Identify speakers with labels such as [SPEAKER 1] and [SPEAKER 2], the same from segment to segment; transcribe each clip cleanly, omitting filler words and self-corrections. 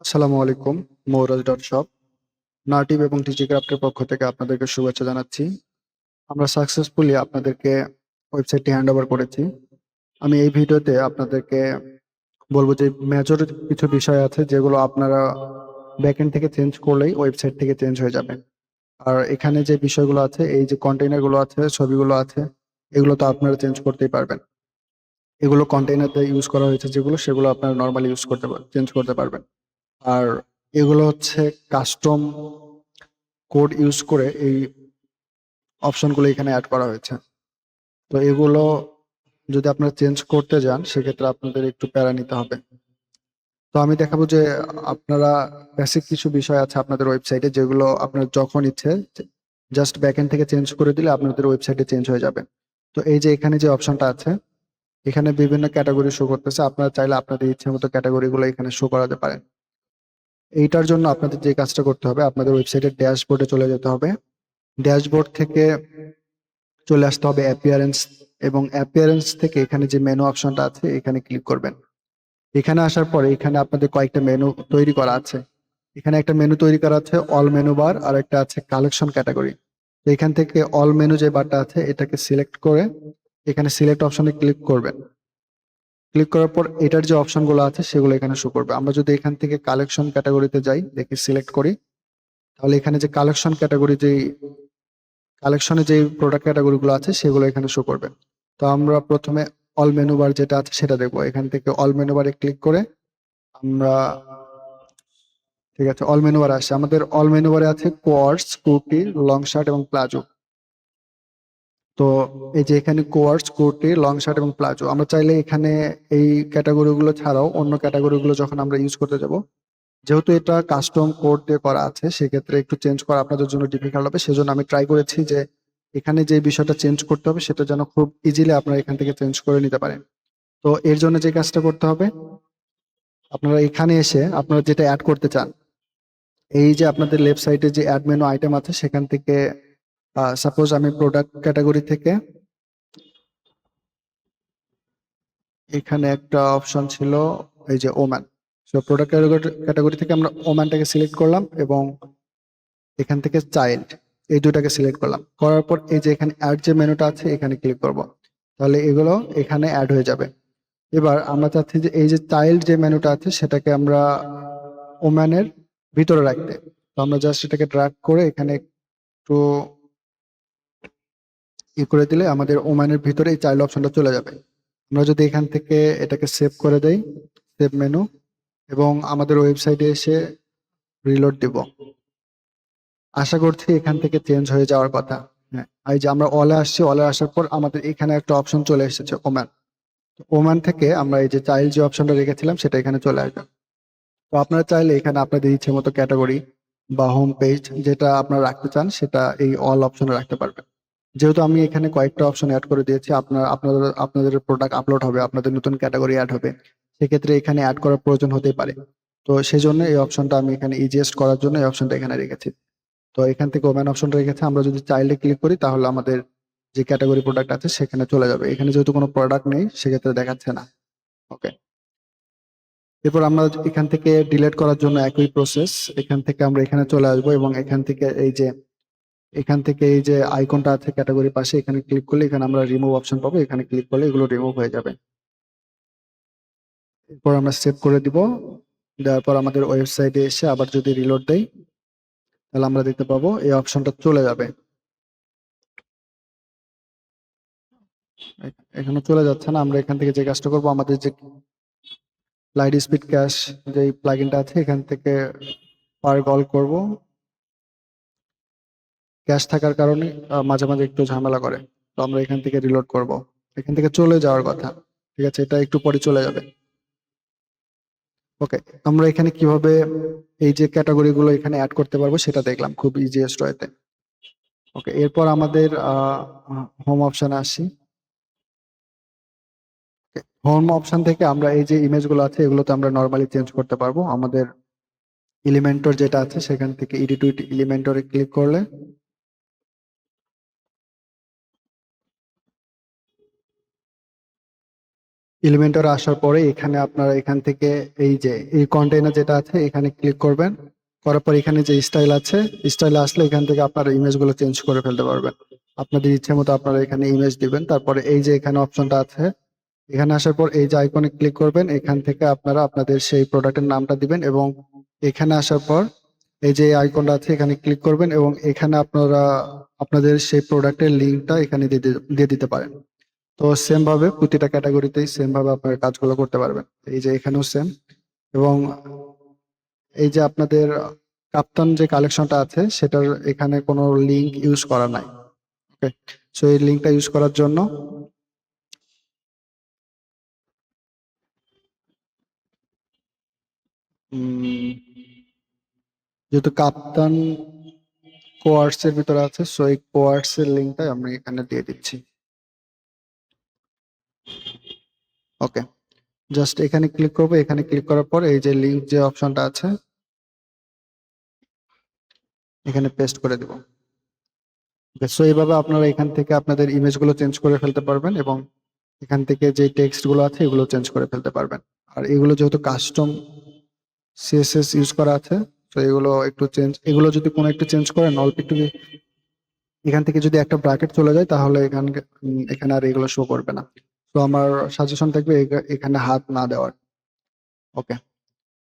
[SPEAKER 1] আসসালামু আলাইকুম। Mouraj dot shop, নাটিভ এবং ডিজিক্রাফটের পক্ষ থেকে আপনাদেরকে শুভেচ্ছা জানাচ্ছি। আমরা সাকসেসফুলি আপনাদেরকে ওয়েবসাইটটি হ্যান্ড ওভার করেছি। আমি এই ভিডিওতে আপনাদেরকে বলবো যে মেজর কিছু বিষয় আছে যেগুলো আপনারা ব্যাকএন্ড থেকে চেঞ্জ করলেই ওয়েবসাইট থেকে চেঞ্জ হয়ে যাবে। আর এখানে যে বিষয়গুলো আছে, এই যে কন্টেইনার গুলো আছে, ছবিগুলো আছে, এগুলো তো আপনারা চেঞ্জ করতেই পারবেন। এগুলো কন্টেইনারতে ইউজ করা হয়েছে যেগুলো, সেগুলো আপনারা নর্মালি ইউজ করতে চেঞ্জ করতে পারবেন। আর এগুলো হচ্ছে কাস্টম কোড ইউজ করে এই অপশনগুলো এখানে অ্যাড করা হয়েছে। তো এগুলো যদি আপনারা চেঞ্জ করতে যান সেক্ষেত্রে আপনাদের একটু প্যারা নিতে হবে। তো আমি দেখাবো যে আপনারা বেসিক কিছু বিষয় আছে আপনাদের ওয়েবসাইটে যেগুলো আপনার যখন ইচ্ছে জাস্ট ব্যাকএন্ড থেকে চেঞ্জ করে দিলে আপনাদের ওয়েবসাইটে চেঞ্জ হয়ে যাবে। তো এই যে এখানে যে অপশনটা আছে, এখানে বিভিন্ন ক্যাটাগরি শো করতেছে। আপনারা চাইলে আপনাদের ইচ্ছে মতো ক্যাটাগরিগুলো এখানে শো করাতে পারেন। এইটার জন্য আপনাদের যে কাজটা করতে হবে, আপনাদের ওয়েবসাইটের ড্যাশবোর্ডে চলে যেতে হবে। ড্যাশবোর্ড থেকে চলে আসতে হবে অ্যাপিয়ারেন্স, এবং অ্যাপিয়ারেন্স থেকে এখানে যে মেনু অপশনটা আছে এখানে ক্লিক করবেন। এখানে আসার পরে এখানে আপনাদের কয়েকটা মেনু তৈরি করা আছে। এখানে একটা মেনু তৈরি করা আছে অল মেনু বার, আর একটা আছে কালেকশন ক্যাটাগরি। তো এখান থেকে অল মেনু যে বারটা আছে এটাকে সিলেক্ট করে এখানে সিলেক্ট অপশনে ক্লিক করবেন। ক্লিক করার পর এটার যে অপশনগুলো আছে সেগুলো এখানে শো করবে। আমরা যদি এখান থেকে কালেকশন ক্যাটাগরিতে যাই, দেখি সিলেক্ট করি, তাহলে এখানে যে কালেকশন ক্যাটাগরি, যেই কালেকশনে যে প্রোডাক্ট ক্যাটাগরিগুলো আছে সেগুলো এখানে শো করবে। তো আমরা প্রথমে অল মেনু বার যেটা আছে সেটা দেখবো। এখান থেকে অল মেনু বারে ক্লিক করে আমরা, ঠিক আছে, অল মেনু বার আসছে। আমাদের অল মেনু বারে আছে কোয়ার্স, কুর্তি, লং শার্ট এবং প্লাজো। তো এই যে এখানে কোয়ার্স, কুর্তি, লং শার্ট এবং প্লাজো, আমরা চাইলে এখানে এই ক্যাটাগরিগুলো ছাড়াও অন্য ক্যাটাগরিগুলো যখন আমরা ইউজ করতে যাব, যেহেতু এটা কাস্টম কোড দিয়ে করা আছে সেক্ষেত্রে একটু চেঞ্জ করা আপনাদের জন্য ডিফিকাল্ট হবে। সেজন্য আমি ট্রাই করেছি যে এখানে যে বিষয়টা চেঞ্জ করতে হবে সেটা যেন খুব ইজিলি আপনারা এখান থেকে চেঞ্জ করে নিতে পারেন। তো এর জন্য যে কাজটা করতে হবে, আপনারা এখানে এসে আপনারা যেটা অ্যাড করতে চান, এই যে আপনাদের লেফট সাইডে যে অ্যাড মেনু আইটেম আছে সেখান থেকে সাপোজ আমি প্রোডাক্ট ক্যাটাগরি থেকে, এখানে একটা অপশন ছিল এই যে ওম্যান। সো প্রোডাক্ট ক্যাটাগরি থেকে আমরা ওম্যানটাকে সিলেক্ট করলাম এবং এখান থেকে চাইল্ড, এই দুটাকে সিলেক্ট করলাম। করার পর এই যে এখানে অ্যাড যে মেনুটা আছে এখানে ক্লিক করব। তাহলে এগুলো এখানে অ্যাড হয়ে যাবে। এবার আমরা চাচ্ছি যে এই যে চাইল্ড যে মেনুটা আছে সেটাকে আমরা ওম্যানের ভিতরে রাখতে। তো আমরা জাস্ট এটাকে ড্র্যাগ করে এখানে একটু করে দিলে আমাদের ওম্যানের ভিতরে এই চাইল্ড অপশনটা চলে যাবে। আমরা যদি এখান থেকে এটাকে সেভ করে দেই, সেভ মেনু, এবং আমাদের ওয়েবসাইটে এসে রিলোড দিব, আশা করছি এখান থেকে চেঞ্জ হয়ে যাওয়ার কথা। হ্যাঁ, এই যে আমরা অলে আসছি, অলে আসার পর আমাদের এখানে একটা অপশন চলে এসেছে ওম্যান। ওম্যান থেকে আমরা এই যে চাইল্ড যে অপশনটা রেখেছিলাম সেটা এখানে চলে আসবে। তো আপনারা চাইলে এখানে আপনাদের ইচ্ছে মতো ক্যাটাগরি বা হোম পেজ যেটা আপনারা রাখতে চান সেটা এই অল অপশনে রাখতে পারবেন। যেহেতু আমি এখানে কয়েকটা অপশন অ্যাড করে দিয়েছি, আপনাদের প্রোডাক্ট আপলোড হবে, আপনাদের নতুন ক্যাটাগরি অ্যাড হবে, সেক্ষেত্রে এখানে অ্যাড করার প্রয়োজন হতেই পারে। তো সেই জন্য এই অপশনটা আমি এখানে ইজিয়েস্ট করার জন্য এই অপশনটা এখানে রেখেছি। তো এখান থেকে ওম্যান অপশনটা রেখেছে, আমরা যদি চাইল্ডে ক্লিক করি তাহলে আমাদের যে ক্যাটাগরি প্রোডাক্ট আছে সেখানে চলে যাবে। এখানে যেহেতু কোনো প্রোডাক্ট নেই সেক্ষেত্রে দেখাচ্ছে না। ওকে, এরপর আমরা এখান থেকে ডিলিট করার জন্য একই প্রসেস। এখান থেকে আমরা এখানে চলে আসবো এবং এখান থেকে এই যে আইকনটা আছে ক্যাটাগরি পাশে, এখানে ক্লিক করলে এখানে আমরা রিমুভ অপশন পাবো। এখানে ক্লিক করলে এগুলো রিমুভ হয়ে যাবে। এরপর আমরা সেভ করে দিব। দেওয়ার পর আমাদের ওয়েবসাইটে এসে আবার যদি রিলোড দেই তাহলে আমরা দেখতে পাবো এই অপশনটা চলে যাবে। এখানে চলে যাচ্ছে না। আমরা এখান থেকে যে কাজটা করবো, আমাদের যে লাইট স্পিড ক্যাশ যে প্লাগইনটা আছে এখান থেকে পার কল করব। ক্যাশ থাকার কারণে মাঝে মাঝে একটু ঝামেলা করে। তো আমরা এখান থেকে রিলোড করব। এখান থেকে চলে যাওয়ার কথা, ঠিক আছে, এটা একটু পরে চলে যাবে। ওকে, আমরা এখানে কিভাবে এই যে ক্যাটাগরি গুলো এখানে অ্যাড করতে পারবো সেটা দেখলাম খুব ইজিয়েস্ট ওয়েতে। ওকে, এরপর আমাদের হোম অপশনে আসি। হোম অপশন থেকে আমরা এই যে ইমেজগুলো আছে এগুলোতে আমরা নর্মালি চেঞ্জ করতে পারবো। আমাদের এলিমেন্টর যেটা আছে সেখান থেকে এডিট উইথ এলিমেন্টরে ক্লিক করলে এলিমেন্টর আসার পরে এখানে আপনারা এখান থেকে এই যে এই কন্টেইনার যেটা আছে এখানে ক্লিক করবেন। করার পর এখানে যে স্টাইল আছে, স্টাইল আসলে এখান থেকে আপনারা ইমেজগুলো চেঞ্জ করে ফেলতে পারবেন। আপনাদের ইচ্ছে মতো আপনারা এখানে ইমেজ দিবেন। তারপরে এই যে এখানে অপশনটা আছে, এখানে আসার পর এই যে আইকনে ক্লিক করবেন। এখান থেকে আপনারা আপনাদের সেই প্রোডাক্টের নামটা দিবেন এবং এখানে আসার পর এই যে আইকনটা আছে এখানে ক্লিক করবেন এবং এখানে আপনারা আপনাদের সেই প্রোডাক্টের লিঙ্কটা এখানে দিয়ে দিতে পারেন। তো সেম ভাবে প্রতিটা ক্যাটাগরিতেই সেম ভাবে আপনারা কাজগুলো করতে পারবেন। এই যে এখানেও সেম। এবং এই যে আপনাদের কাপ্তান যে কালেকশনটা আছে সেটার এখানে কোনো লিংক ইউজ করা নাই। ওকে, সো এই লিংকটা ইউজ করার জন্য যেহেতু কাপ্তান কোয়ার্টস এর ভিতরে আছে, সো এই কোয়ার্টস এর লিংকটা আমি এখানে দিয়ে দিচ্ছি। ওকে, জাস্ট এখানে ক্লিক করবো। এখানে ক্লিক করার পর এই যে লিংক যে অপশনটা আছে এখানে পেস্ট করে দেব। সো এইভাবে আপনারা এখান থেকে আপনাদের ইমেজগুলো চেঞ্জ করে ফেলতে পারবেন এবং এখান থেকে যে টেক্সট গুলো আছে এগুলো চেঞ্জ করে ফেলতে পারবেন। আর এগুলো যেহেতু কাস্টম সিএসএস ইউজ করা আছে, তো এগুলো একটু চেঞ্জ, এগুলো যদি কোনো একটু চেঞ্জ করেন অল্প একটু, এখান থেকে যদি একটা ব্র্যাকেট চলে যায় তাহলে এখানে আর এগুলো শো করবে না। তো আমার সাজেশন থাকবে এখানে হাত না দেওয়ার। ওকে,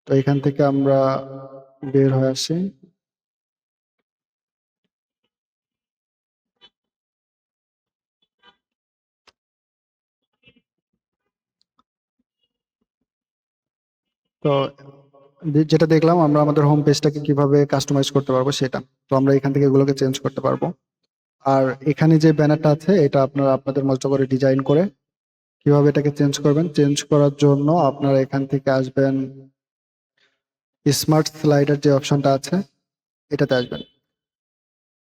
[SPEAKER 1] তো এখান থেকে আমরা বের হয়ে আসি। তো যেটা দেখলাম আমরা আমাদের হোম পেজটাকে কিভাবে কাস্টমাইজ করতে পারবো সেটা। তো আমরা এখান থেকে এগুলোকে চেঞ্জ করতে পারবো। আর এখানে যে ব্যানারটা আছে এটা আপনারা আপনাদের মতো করে ডিজাইন করে কিভাবে এটাকে চেঞ্জ করবেন, চেঞ্জ করার জন্য আপনারা এখান থেকে আসবেন স্মার্ট স্লাইডার যে অপশনটা আছে এটাতে আসবেন।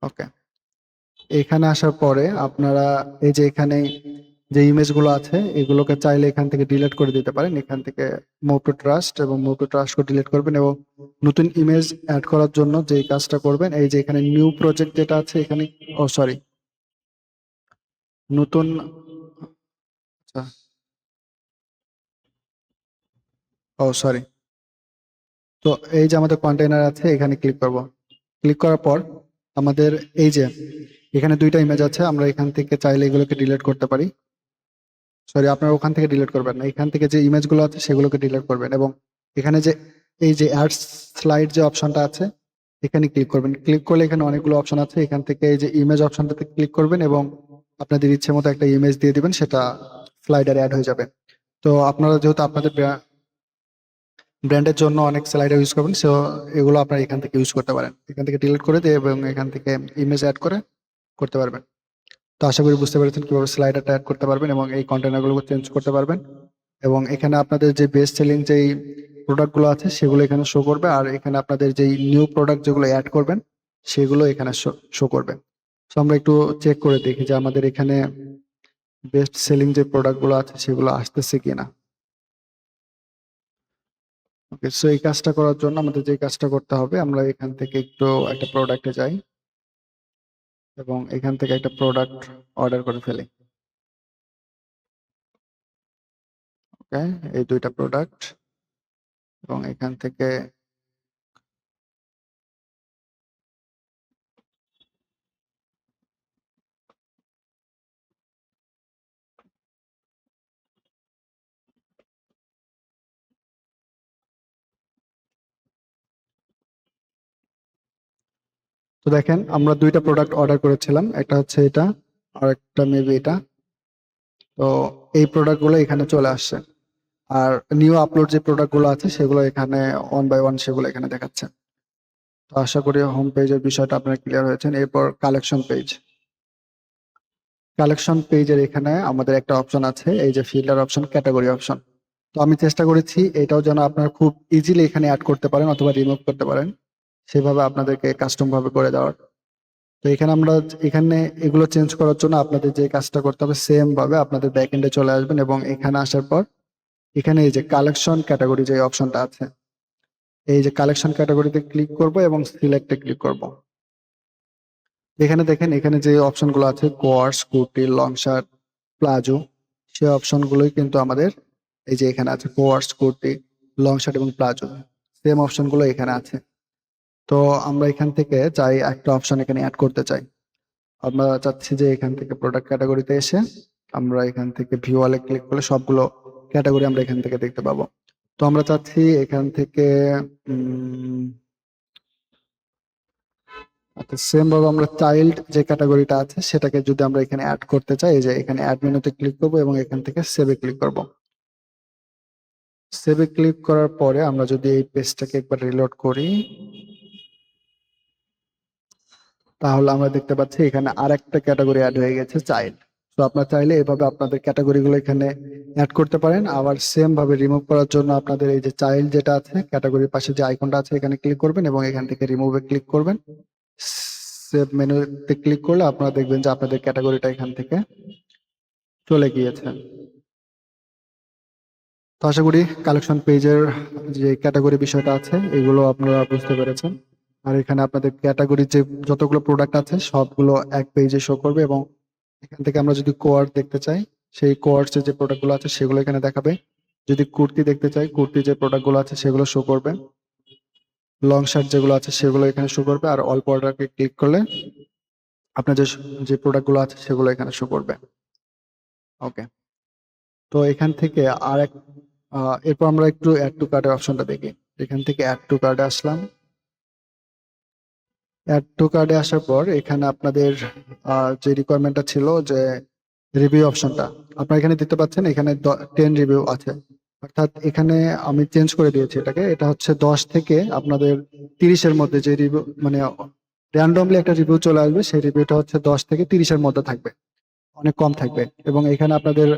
[SPEAKER 1] ওকে, এখানে আসার পরে আপনারা এই যে এখানে যে ইমেজগুলো আছে এগুলোকে চাইলে এখান থেকে ডিলিট করে দিতে পারেন। এখান থেকে মুভ টু ট্রাস্ট এবং মুভ টু ট্রাস্ট করে ডিলিট করবেন এবং নতুন ইমেজ অ্যাড করার জন্য যে কাজটা করবেন এই যে এখানে নিউ প্রজেক্ট যেটা আছে এখানে, ও সরি, নতুন, আচ্ছা, ও সরি, তো এই যে আমাদের কন্টেইনার আছে এখানে ক্লিক করব। ক্লিক করার পর আমাদের এই যে এখানে দুইটা ইমেজ আছে, আমরা এখান থেকে চাইলে এগুলোকে ডিলিট করতে পারি। সরি, আপনারা ওখান থেকে ডিলিট করবেন না, এখান থেকে যে ইমেজগুলো আছে সেগুলোকে ডিলিট করবেন এবং এখানে যে এই যে অ্যাড স্লাইড যে অপশনটা আছে এখানে ক্লিক করবেন। ক্লিক করলে এখানে অনেকগুলো অপশন আছে, এখান থেকে এই যে ইমেজ অপশনটাতে ক্লিক করবেন এবং আপনাদের ইচ্ছে মতো একটা ইমেজ দিয়ে দিবেন, সেটা স্লাইডারে অ্যাড হয়ে যাবে। তো আপনারা যেহেতু আপনাদের ব্র্যান্ডের জন্য অনেক স্লাইডার ইউজ করবেন, সো এগুলো আপনারা এখান থেকে ইউজ করতে পারেন। এখান থেকে ডিলিট করে দিয়ে এবং এখান থেকে ইমেজ অ্যাড করে করতে পারবেন। তো আশা করি বুঝতে পেরেছেন কিভাবে স্লাইডারটা অ্যাড করতে পারবেন এবং এই কন্টেনারগুলো চেঞ্জ করতে পারবেন। এবং এখানে আপনাদের যে বেস্ট সেলিং যেই প্রোডাক্টগুলো আছে সেগুলো এখানে শো করবে, আর এখানে আপনাদের যেই নিউ প্রোডাক্ট যেগুলো অ্যাড করবেন সেগুলো এখানে শো করবে। তো আমরা একটু চেক করে দেখি যে আমাদের এখানে বেস্ট সেলিং যে প্রোডাক্টগুলো আছে সেগুলো আসতেছে কিনা। ওকে, সো এই কাজটা করার জন্য আমাদের যে কাজটা করতে হবে, আমরা এখান থেকে একটু একটা প্রোডাক্টে যাই এবং এখান থেকে একটা প্রোডাক্ট অর্ডার করে ফেলি। ওকে, এই দুইটা প্রোডাক্ট এবং এখান থেকে তো দেখেন আমরা দুইটা প্রোডাক্ট অর্ডার করেছিলাম, একটা হচ্ছে এটা আর একটা মেবি এটা। তো এই প্রোডাক্টগুলো এখানে চলে আসছে আর নিউ আপলোড যে প্রোডাক্টগুলো আছে সেগুলো এখানে ওয়ান বাই ওয়ান সেগুলো এখানে দেখাচ্ছে। তো আশা করি হোম পেজের বিষয়টা আপনারা ক্লিয়ার হয়েছেন। এরপর কালেকশন পেজ। কালেকশন পেজের এখানে আমাদের একটা অপশন আছে, এই যে ফিল্টার অপশন, ক্যাটাগরি অপশন। তো আমি চেষ্টা করেছি এটাও যেন আপনারা খুব ইজিলি এখানে অ্যাড করতে পারেন অথবা রিমুভ করতে পারেন, সেভাবে আপনাদেরকে কাস্টম ভাবে করে দেওয়ার। তো এখানে আমরা এখানে এগুলো চেঞ্জ করার জন্য আপনাদের যে কাজটা করতে হবে সেম ভাবে আপনাদের ব্যাক এন্ডে চলে আসবেন এবং এখানে আসার পর এখানে এই যে কালেকশন ক্যাটাগরি যে অপশনটা আছে এই যে কালেকশন ক্যাটাগরিতে ক্লিক করব এবং সিলেক্টে ক্লিক করব। এখানে দেখেন এখানে যে অপশনগুলো আছে quartz, kurti, long shirt, palazzo, সেই অপশনগুলোই কিন্তু আমাদের এই যে এখানে আছে কোয়ার্স, কুর্তি, লং শার্ট এবং প্লাজো, সেম অপশনগুলো এখানে আছে। তো আমরা এখান থেকে চাই একটা অপশন এখানে অ্যাড করতে চাই। আমরা চাচ্ছি যে এখান থেকে প্রোডাক্ট ক্যাটাগরিতে এসে আমরা এখান থেকে ভিউ অলে ক্লিক করলে সবগুলো ক্যাটাগরি আমরা এখান থেকে দেখতে পাবো। তো আমরা চাচ্ছি এখান থেকে আচ্ছা, সেম ভাবে আমরা চাইল্ড যে ক্যাটাগরিটা আছে সেটাকে যদি আমরা এখানে অ্যাড করতে চাই, এই যে এখানে অ্যাড মেনুতে ক্লিক করব এবং এখান থেকে সেভে ক্লিক করব। সেভে ক্লিক করার পরে আমরা যদি এই পেজটাকে একবার রিলোড করি, তাহলে আমরা দেখতে পাচ্ছি এখানে আরেকটা ক্যাটাগরি অ্যাড হয়ে গেছে, চাইল্ড। তো আপনারা চাইলে এভাবে আপনাদের ক্যাটাগরিগুলো এখানে অ্যাড করতে পারেন। আবার সেম ভাবে রিমুভ করার জন্য আপনাদের এই যে চাইল্ড যেটা আছে ক্যাটাগরির পাশে যে আইকনটা আছে এখানে ক্লিক করবেন এবং এখান থেকে রিমুভে ক্লিক করবেন। সেভ মেনুতে ক্লিক করলে আপনারা দেখবেন যে আপনাদের ক্যাটাগরিটা এখান থেকে চলে গিয়েছে। তো আশা করি কালেকশন পেজের যে ক্যাটাগরি বিষয়টা আছে এগুলো আপনারা বুঝতে পেরেছেন। আর এখানে আপনাদের ক্যাটাগরির যে যতগুলো প্রোডাক্ট আছে সবগুলো এক পেজে শো করবে এবং এখান থেকে আমরা যদি কোয়ার্ড দেখতে চাই সেই কোয়ার্ডসের যে প্রোডাক্টগুলো আছে সেগুলো এখানে দেখাবে। যদি কুর্তি দেখতে চাই কুর্তি যে প্রোডাক্টগুলো আছে সেগুলো শো করবে। লং শার্ট যেগুলো আছে সেগুলো এখানে শো করবে। আর অল প্রোডাক্টে ক্লিক করলে আপনার যে যে প্রোডাক্টগুলো আছে সেগুলো এখানে শো করবে। ওকে, তো এখান থেকে আর এক এরপর আমরা একটু অ্যাড টু কার্টের অপশনটা দেখি। এখান থেকে অ্যাড টু কার্টে আসলাম। অ্যাড টু কার্টে আসার পর এখানে আপনাদের যে রিকোয়ারমেন্টটা ছিল যে রিভিউ অপশনটা আপনারা এখানে দিতে পাচ্ছেন। এখানে 10 রিভিউ আছে, অর্থাৎ এখানে আমি চেঞ্জ করে দিয়েছি এটাকে। এটা হচ্ছে 10 থেকে আপনাদের 30-এর মধ্যে যে রিভিউ, মানে র্যান্ডমলি একটা রিভিউ চলে আসবে, সেই রিভিউটা হচ্ছে 10 থেকে 30-এর মধ্যে থাকবে, অনেক কম থাকবে। এবং এখানে আপনাদের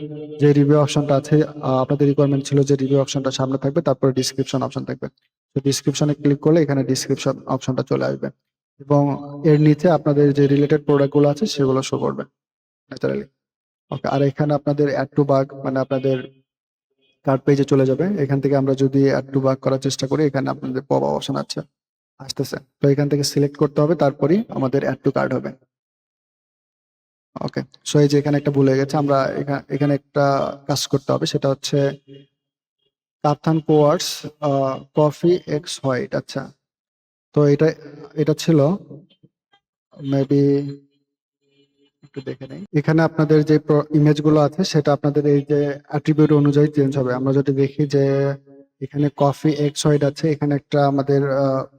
[SPEAKER 1] যে রিভিউ অপশনটা আছে, আপনাদের রিকোয়ারমেন্ট ছিল যে রিভিউ অপশনটা সামনে থাকবে, তারপরে ডিসক্রিপশন অপশন থাকবে। তো ডিসক্রিপশনে ক্লিক করলে এখানে ডিসক্রিপশন অপশনটা চলে আসবে এবং এর নিচে আপনাদের যে রিলেটেড প্রোডাক্টগুলো আছে সেগুলো শো করবে ন্যাচারালি। ওকে, আর এখানে আপনাদের অ্যাড টু বাগ মানে আপনাদের কার্ড পেজে চলে যাবে। এখান থেকে আমরা যদি অ্যাড টু বাগ করার চেষ্টা করি এখানে আপনাদের পপ আপ অপশন আছে, আসতেছে। তো এখান থেকে সিলেক্ট করতে হবে, তারপরেই আমাদের অ্যাড টু কার্ড হবে। ওকে, সো এই যে এখানে একটা ভুল হয়ে গেছে, আমরা এখানে একটা কাজ করতে হবে, সেটা হচ্ছে কাপ্তান কোয়ার্স কফি এক্স হোয়াইট। আচ্ছা, তো এটা এটা ছিল মেবি, একটু দেখে নেই। এখানে আপনাদের যে ইমেজ গুলো আছে সেটা আপনাদের এই যে অ্যাট্রিবিউট অনুযায়ী চেঞ্জ হবে। আমরা যদি দেখি যে এখানে কফি এক্স হোয়াইট আছে, এখানে একটা আমাদের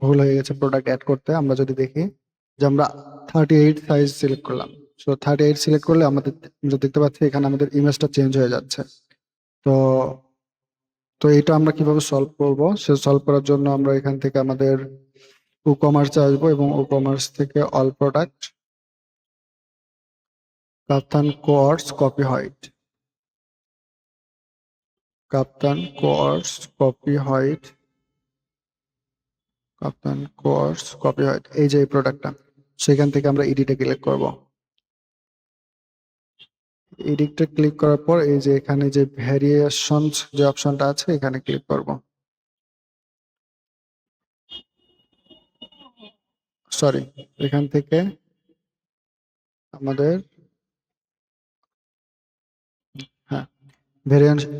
[SPEAKER 1] ভুল হয়ে গেছে প্রোডাক্ট অ্যাড করতে। আমরা যদি দেখি যে আমরা 38 সাইজ সিলেক্ট করলাম, সো 38 সিলেক্ট করলে আমাদের আমরা দেখতে পাচ্ছি এখানে আমাদের ইমেজটা চেঞ্জ হয়ে যাচ্ছে। তো তো এটা আমরা কিভাবে সলভ করব, সে সলভ করার জন্য আমরা এখান থেকে আমাদের ই কমার্সে আসবো এবং ই কমার্স থেকে অল প্রোডাক্ট কাপ্তান কোয়ার্স কফি হোয়াইট, কাপ্তান কোয়ার্স কফি হোয়াইট, কাপ্তান কোয়ার্স কফি হোয়াইট, এই যে এই প্রোডাক্টটা, সেখান থেকে আমরা এডিটে ক্লিক করব। এডিটে ক্লিক করার পর এই যে এখানে যে ভ্যারিয়েশনস যে অপশনটা আছে এখানে ক্লিক করব। সরি, এখান থেকে আমাদের হ্যাঁ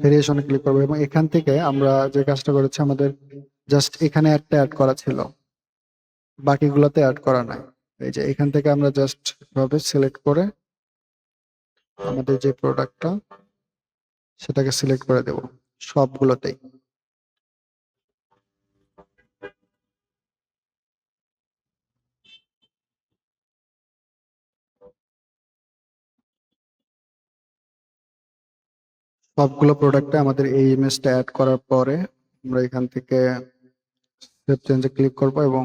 [SPEAKER 1] ভেরিয়েশনে ক্লিক করবো এবং এখান থেকে আমরা যে কাজটা করেছি আমাদের জাস্ট এখানে একটা অ্যাড করা ছিল, বাকিগুলোতে অ্যাড করা নাই। এই যে এখান থেকে আমরা জাস্ট ভাবে সিলেক্ট করে আমাদের যে প্রোডাক্টটা সেটাকে সিলেক্ট করে দেব সবগুলোতেই। সবগুলো প্রোডাক্টে আমাদের এই ইমেজটা অ্যাড করার পরে আমরা এখান থেকে সেভ চেঞ্জে ক্লিক করব এবং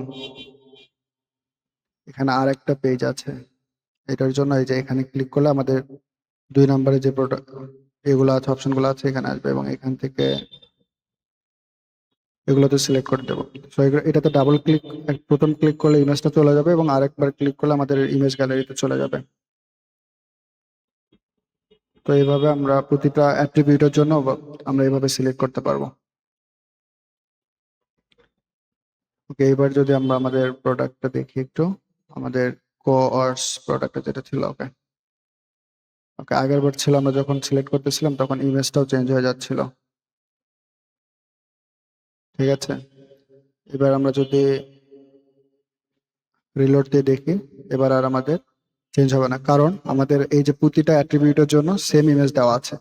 [SPEAKER 1] এখানে আর একটা পেজ আছে, এটার জন্য এই যে এখানে ক্লিক করলে আমাদের 2 নম্বরে যে প্রোডাক্ট এগুলো আছে অপশনগুলো আছে এখানে আসবে এবং এখান থেকে এগুলোতে সিলেক্ট করে দেবো। সো এটাতে ডাবল ক্লিক, প্রথম ক্লিক করলে ইমেজটা চলে যাবে এবং আরেকবার ক্লিক করলে আমাদের ইমেজ গ্যালারিতে চলে যাবে। তো এইভাবে আমরা প্রতিটা অ্যাট্রিবিউটের জন্য আমরা এইভাবে সিলেক্ট করতে পারবো। ওকে, এবার যদি আমরা আমাদের প্রোডাক্টটা দেখি একটু, আমাদের কোয়ার্স প্রোডাক্টটা যেটা ছিল। ওকে ওকে, আগের বার ছিল আমরা যখন সিলেক্ট করতেছিলাম তখন ইমেজটাও চেঞ্জ হয়ে যাচ্ছিল। ঠিক আছে। এবার আমরা যদি রিলোড দিয়ে দেখি, এবার আর আমাদের চেঞ্জ হবে না, কারণ আমাদের এই যে প্রতিটা অ্যাট্রিবিউটের জন্য সেম ইমেজ দেওয়া আছে।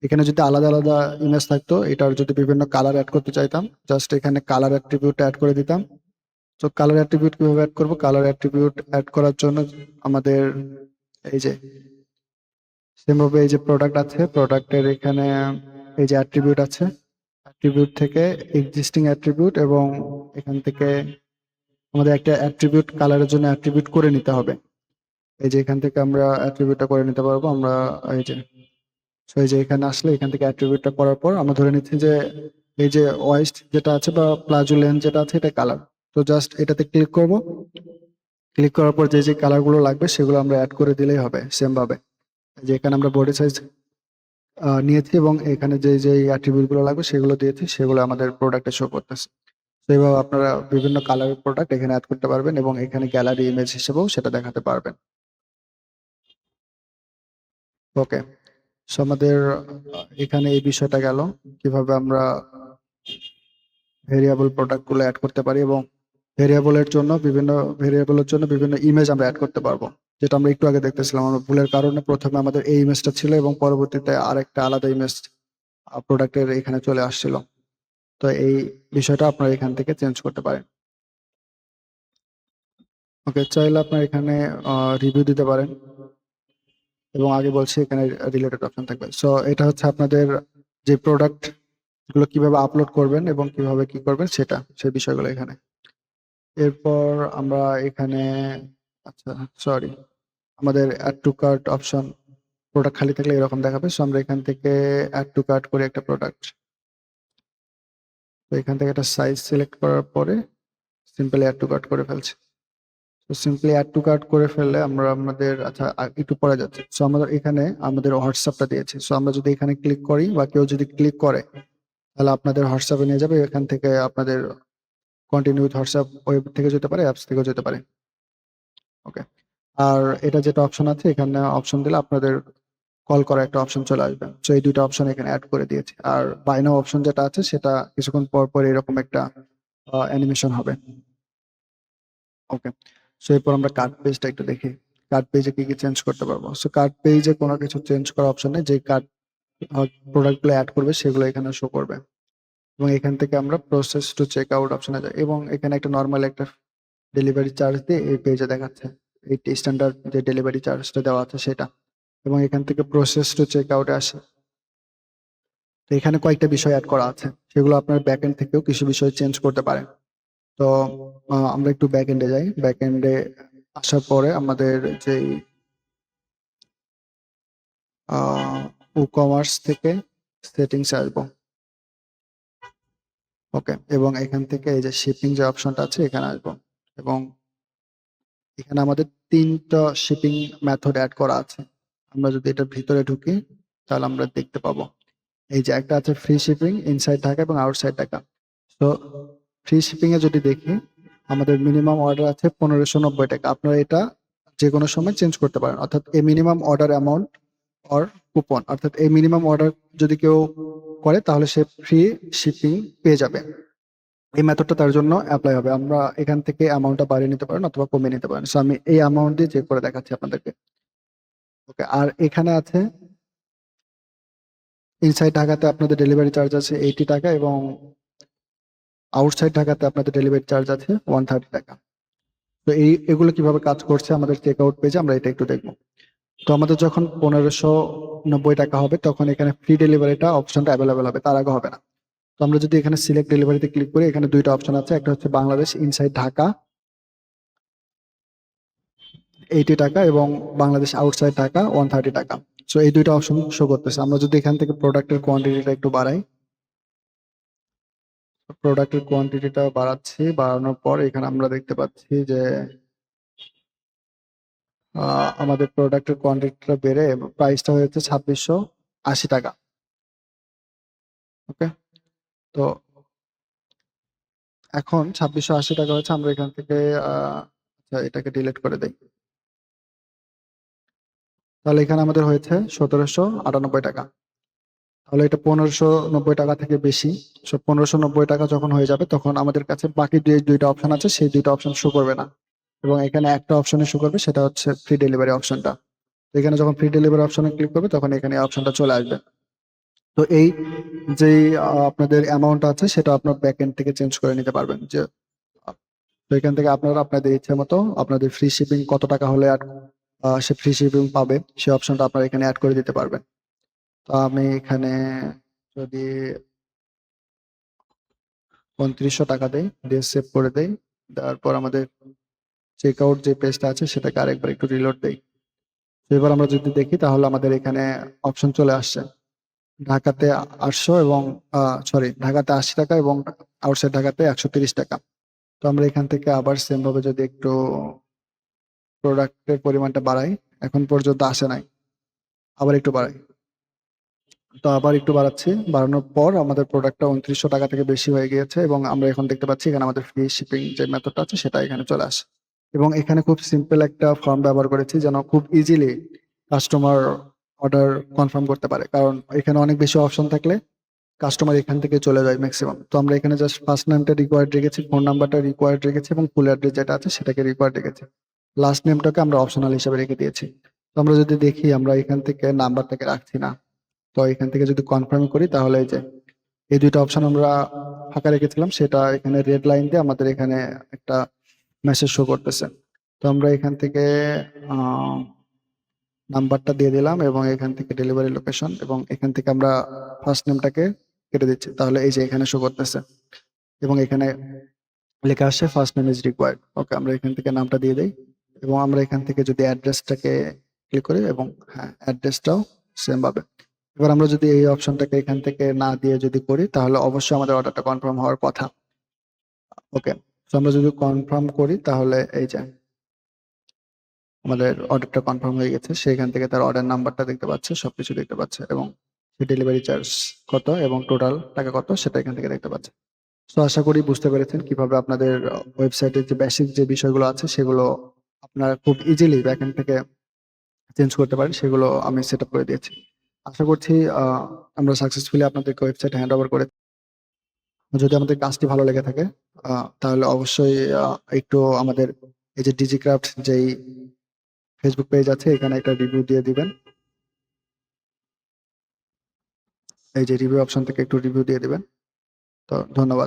[SPEAKER 1] এখানে যদি আলাদা আলাদা ইমেজ থাকতো, এটার যদি বিভিন্ন কালার অ্যাড করতে চাইতাম, জাস্ট এখানে কালার অ্যাট্রিবিউট অ্যাড করে দিতাম। তো কালার অ্যাট্রিবিউট কিভাবে অ্যাড করবো? কালার অ্যাট্রিবিউট অ্যাড করার জন্য আমাদের এই যে সেম ভাবে এই যে প্রোডাক্ট আছে, প্রোডাক্টের এখানে এই যে অ্যাট্রিবিউট আছে, অ্যাট্রিবিউট থেকে এক্সিস্টিং অ্যাট্রিবিউট এবং এখান থেকে আমাদের একটা অ্যাট্রিবিউট কালারের জন্য অ্যাট্রিবিউট করে নিতে হবে। এই যে এখান থেকে আমরা অ্যাট্রিবিউটটা করে নিতে পারবো। আমরা এই যে এই যে এখানে আসলে এখান থেকে অ্যাট্রিবিউটটা করার পর আমরা ধরে নিচ্ছি যে এই যে ওয়াইস্ট যেটা আছে বা প্লাজো লেন্থ যেটা আছে এটা কালার। তো জাস্ট এটাতে ক্লিক করব। ক্লিক করার পর যে যে কালারগুলো লাগবে সেগুলো আমরা অ্যাড করে দিলেই হবে সেম ভাবে। যে এখানে আমরা বডি সাইজ নিয়েছি এবং এখানে যে যে অ্যাট্রিবিউট গুলো লাগবে সেগুলো দিয়েছি, সেগুলো আমাদের প্রোডাক্টে শো করতেছে। তো এইভাবে আপনারা বিভিন্ন কালারের প্রোডাক্ট এখানে অ্যাড করতে পারবেন এবং এখানে গ্যালারি ইমেজ হিসেবেও সেটা দেখাতে পারবেন। ওকে, সো আমাদের এখানে এই বিষয়টা গেল কিভাবে আমরা ভেরিয়েবল প্রোডাক্ট গুলো অ্যাড করতে পারি এবং ভেরিয়েবলের জন্য বিভিন্ন ইমেজ আমরা অ্যাড করতে পারবো, যেটা আমরা একটু আগে দেখতেছিলাম। আমরা ভুলের কারণে প্রথমে আমাদের এই ইমেজটা ছিল এবং পরবর্তীতে আরেকটা আলাদা ইমেজ প্রোডাক্টের এখানে চলে আসছিল। তো এই বিষয়টা আপনারা এখান থেকে চেঞ্জ করতে পারেন। ওকে, চাইলে আপনার এখানে রিভিউ দিতে পারেন এবং আগে বলছি এখানে রিলেটেড অপশন থাকবে। সো এটা হচ্ছে আপনাদের যে প্রোডাক্ট গুলো কিভাবে আপলোড করবেন এবং কিভাবে কি করবেন সেটা, সেই বিষয়গুলো এখানে। এরপর আমরা এখানে, আচ্ছা সরি, আমাদের add to cart option, product খালি থাকলে এরকম দেখাবে। সো আমরা এখান থেকে অ্যাড টু কার্ট করি একটা প্রোডাক্ট। তো এখান থেকে একটা সাইজ সিলেক্ট করার পরে সিম্পলি অ্যাড টু কার্ট করে ফেলছি। তো সিম্পলি অ্যাড টু কার্ট করে ফেললে আমরা আমাদের, আচ্ছা একটু পরে যাচ্ছে। সো আমাদের এখানে আমাদের হোয়াটসঅ্যাপটা দিয়েছে। সো আমরা যদি এখানে ক্লিক করি বা কেউ যদি ক্লিক করে তাহলে আপনাদের হোয়াটসঅ্যাপে নিয়ে যাবে। এখান থেকে আপনাদের কন্টিনিউ উইথ হোয়াটসঅ্যাপ ওয়েব থেকে যেতে পারে, অ্যাপস থেকেও যেতে পারে। ওকে, আর এটা যেটা অপশন আছে এখানে অপশন দিলে আপনাদের কল করা একটা অপশন চলে আসবে। সো এই দুটো অপশন এখানে অ্যাড করে দিয়েছি। আর বাই নাও অপশন যেটা আছে সেটা কিছুক্ষণ পর পর এরকম একটা অ্যানিমেশন হবে। ওকে, সো এরপর আমরা কার্ড পেজটা একটু দেখি। কার্ড পেজে কি কি চেঞ্জ করতে পারবো? সো কার্ড পেজে কোনো কিছু চেঞ্জ করার অপশন নেই। যে কার্ড প্রোডাক্টগুলো অ্যাড করবে সেগুলো এখানে শো করবে এবং এখান থেকে আমরা প্রসেস টু চেক আউট অপশনে যাই এবং এখানে একটা নর্মাল একটা ডেলিভারি চার্জ দিয়ে এই পেজে দেখাচ্ছে এই স্ট্যান্ডার্ড যে ডেলিভারি চার্জটা দেওয়া আছে সেটা, এবং এখান থেকে প্রসেস টু চেক আউটে আসে। তো এখানে কয়েকটা বিষয় অ্যাড করা আছে, সেগুলো আপনার ব্যাক এন্ড থেকেও কিছু বিষয় চেঞ্জ করতে পারেন। তো আমরা একটু ব্যাক এন্ডে যাই। ব্যাক এন্ডে আসার পরে আমাদের যেই ই কমার্স থেকে সেটিংস আসবো। ওকে, এবং এখান থেকে এই যে শিপিং যে অপশনটা আছে এখানে আসবো এবং এখানে আমাদের তিনটা শিপিং মেথড অ্যাড করা আছে। আমরা যদি এটার ভিতরে ঢুকি তাহলে আমরা দেখতে পাবো এই যে একটা আছে ফ্রি শিপিং ইনসাইড ঢাকা এবং আউটসাইড ঢাকা। তো ফ্রি শিপিং এ যদি দেখি আমাদের মিনিমাম অর্ডার আছে 1590 টাকা। আপনারা এটা যে কোনো সময় চেঞ্জ করতে পারেন, অর্থাৎ এই minimum order amount or coupon, অর্থাৎ এই মিনিমাম অর্ডার যদি কেউ করে তাহলে সে ফ্রি শিপিং পেয়ে যাবে। এই মেথডটা তার জন্য অ্যাপ্লাই হবে। আমরা এখান থেকে অ্যামাউন্টটা বাড়িয়ে নিতে পারেন অথবা কমিয়ে নিতে পারেন। সো আমি এই অ্যামাউন্ট দিয়ে চেক করে দেখাচ্ছি আপনাদেরকে। ওকে, আর এখানে আছে ইনসাইড ঢাকাতে আপনাদের ডেলিভারি চার্জ আছে 80 টাকা এবং আউটসাইড ঢাকাতে আপনাদের ডেলিভারি চার্জ আছে 130 টাকা। তো এগুলো কিভাবে কাজ করছে আমাদের চেক আউট পেজে আমরা এটা একটু দেখবো। তো আমাদের যখন 1590 টাকা হবে তখন এখানে ফ্রি ডেলিভারিটা অপশনটা অ্যাভেলেবেল হবে, তার আগে হবে না। তো আমরা যদি এখানে সিলেক্ট ডেলিভারিতে ক্লিক করি, এখানে দুইটা অপশন আছে, একটা হচ্ছে বাংলাদেশ ইনসাইড ঢাকা 80 টাকা এবং বাংলাদেশ আউটসাইড ঢাকা 130 টাকা। সো এই দুইটা অপশন শো করতেছে। আমরা যদি এখান থেকে প্রোডাক্টের কোয়ান্টিটিটা একটু বাড়াই, প্রোডাক্টের কোয়ান্টিটিটা বাড়াচ্ছি, বাড়ানোর পর এখানে আমরা দেখতে পাচ্ছি যে আমাদের প্রোডাক্টের কোয়ান্টিটিটা বেড়ে প্রাইসটা হয়েছে 2680 টাকা। ওকে, তো এখন 2680 টাকা হয়েছে। আমরা এখান থেকে আচ্ছা এটাকে ডিলিট করে দেই। তাহলে এখানে আমাদের হয়েছে 1798 টাকা। তাহলে এটা 1590 টাকা থেকে বেশি। 1590 টাকা যখন হয়ে যাবে তখন আমাদের কাছে বাকি যে দুইটা অপশন আছে সেই দুইটা অপশন শো করবে না, এবং এখানে একটা অপশনে শো করবে, সেটা হচ্ছে ফ্রি ডেলিভারি অপশনটা। তো এখানে যখন ফ্রি ডেলিভারি অপশনে ক্লিক করবে তখন এখানে অপশনটা চলে আসবে। তো এই যে আপনাদের অ্যামাউন্ট আছে সেটা আপনার ব্যাক এন্ড থেকে চেঞ্জ করে নিতে পারবেন, যে তো এখান থেকে আপনারা আপনাদের ইচ্ছে মতো আপনাদের ফ্রি শিপিং কত টাকা হলে সে ফ্রি শিপিং পাবে সেই অপশনটা আপনারা এখানে অ্যাড করে দিতে পারবেন। তো আমি এখানে যদি 2900 টাকা দেই, দিয়ে সেভ করে দেই, দেওয়ার পর আমাদের চেক আউট যে পেজটা আছে সেটাকে আরেকবার একটু রিলোড দেই। তো এবার আমরা যদি দেখি তাহলে আমাদের এখানে অপশন চলে আসছে ঢাকাতে 800 এবং সরি ঢাকাতে 80 টাকা এবং আউটসাইড ঢাকাতে 130 টাকা। তো আমরা এখান থেকে আবার সেম ভাবে যদি একটু প্রোডাক্টের পরিমাণটা বাড়াই, এখন পর্যন্ত আসে নাই, আবার একটু বাড়াই। তো আবার একটু বাড়াচ্ছি, বাড়ানোর পর আমাদের প্রোডাক্টটা 2900 টাকা থেকে বেশি হয়ে গিয়েছে এবং আমরা এখন দেখতে পাচ্ছি এখানে আমাদের ফ্রি শিপিং যে মেথডটা আছে সেটা এখানে চলে আসে। এবং এখানে খুব সিম্পল একটা ফর্ম ব্যবহার করেছি যেন খুব ইজিলি কাস্টমার অর্ডার কনফার্ম করতে পারে, কারণ এখানে অনেক বেশি অপশন থাকলে কাস্টমার এখান থেকে চলে যায় ম্যাক্সিমাম। তো আমরা এখানে জাস্ট ফার্স্ট নেমটা রিকোয়ার্ড রেখেছি, ফোন নাম্বারটা রিকোয়ার্ড রেখেছি এবং ফুল অ্যাড্রেস যেটা আছে সেটাকে রিকোয়ার্ড রেখেছি। লাস্ট নেমটাকে আমরা অপশনাল হিসেবে রেখে দিয়েছি। তো আমরা যদি দেখি আমরা এখান থেকে নাম্বারটাকে রাখছি না, তো এখান থেকে যদি কনফার্ম করি তাহলে এই যে এই দুইটা অপশন আমরা ফাঁকা রেখেছিলাম সেটা এখানে রেড লাইন দিয়ে আমাদের এখানে একটা মেসেজ শো করতেছে। তো আমরা এখান থেকে নাম্বারটা দিয়ে দিলাম এবং এখান থেকে ডেলিভারি লোকেশন এবং এখান থেকে আমরা ফার্স্ট নেমটাকে কেটে দিচ্ছি, তাহলে এই যে এখানে শো করতেছে এবং এখানে লেখা আসছে ফার্স্ট নেম ইজ রিকোয়ার্ড। ওকে, আমরা এখান থেকে নামটা দিয়ে দিই এবং আমরা এখান থেকে যদি অ্যাড্রেসটাকে ক্লিক করি এবং হ্যাঁ অ্যাড্রেসটাও সেম ভাবে। এবার আমরা যদি এই অপশনটাকে এখান থেকে না দিয়ে যদি করি তাহলে অবশ্যই আমাদের অর্ডারটা কনফার্ম হওয়ার কথা। ওকে, তো আমরা যদি কনফার্ম করি তাহলে এই যে আমাদের অর্ডারটা কনফার্ম হয়ে গেছে, সেখান থেকে তার অর্ডার নাম্বারটা দেখতে পাচ্ছে, সবকিছু দেখতে পাচ্ছে এবং ডেলিভারি চার্জ কত এবং টোটাল টাকা কত সেটা এখান থেকে দেখতে পাচ্ছে। তো আশা করি বুঝতে পেরেছেন কিভাবে আপনাদের ওয়েবসাইটের যে বেসিক যে বিষয়গুলো আছে সেগুলো আপনারা খুব ইজিলি ব্যাকএন্ড থেকে চেঞ্জ করতে পারেন, সেগুলো আমি সেট আপ করে দিয়েছি। আশা করছি আমরা সাকসেসফুলি আপনাদেরকে ওয়েবসাইট হ্যান্ড ওভার করে। যদি আমাদের কাজটি ভালো লেগে থাকে তাহলে অবশ্যই একটু আমাদের এই যে ডিজিক্রাফট যেই ফেসবুক পেজ আছে এখানে একটা রিভিউ দিয়ে দিবেন। এই যে রিভিউ অপশন থেকে একটু রিভিউ দিয়ে দিবেন। তো ধন্যবাদ।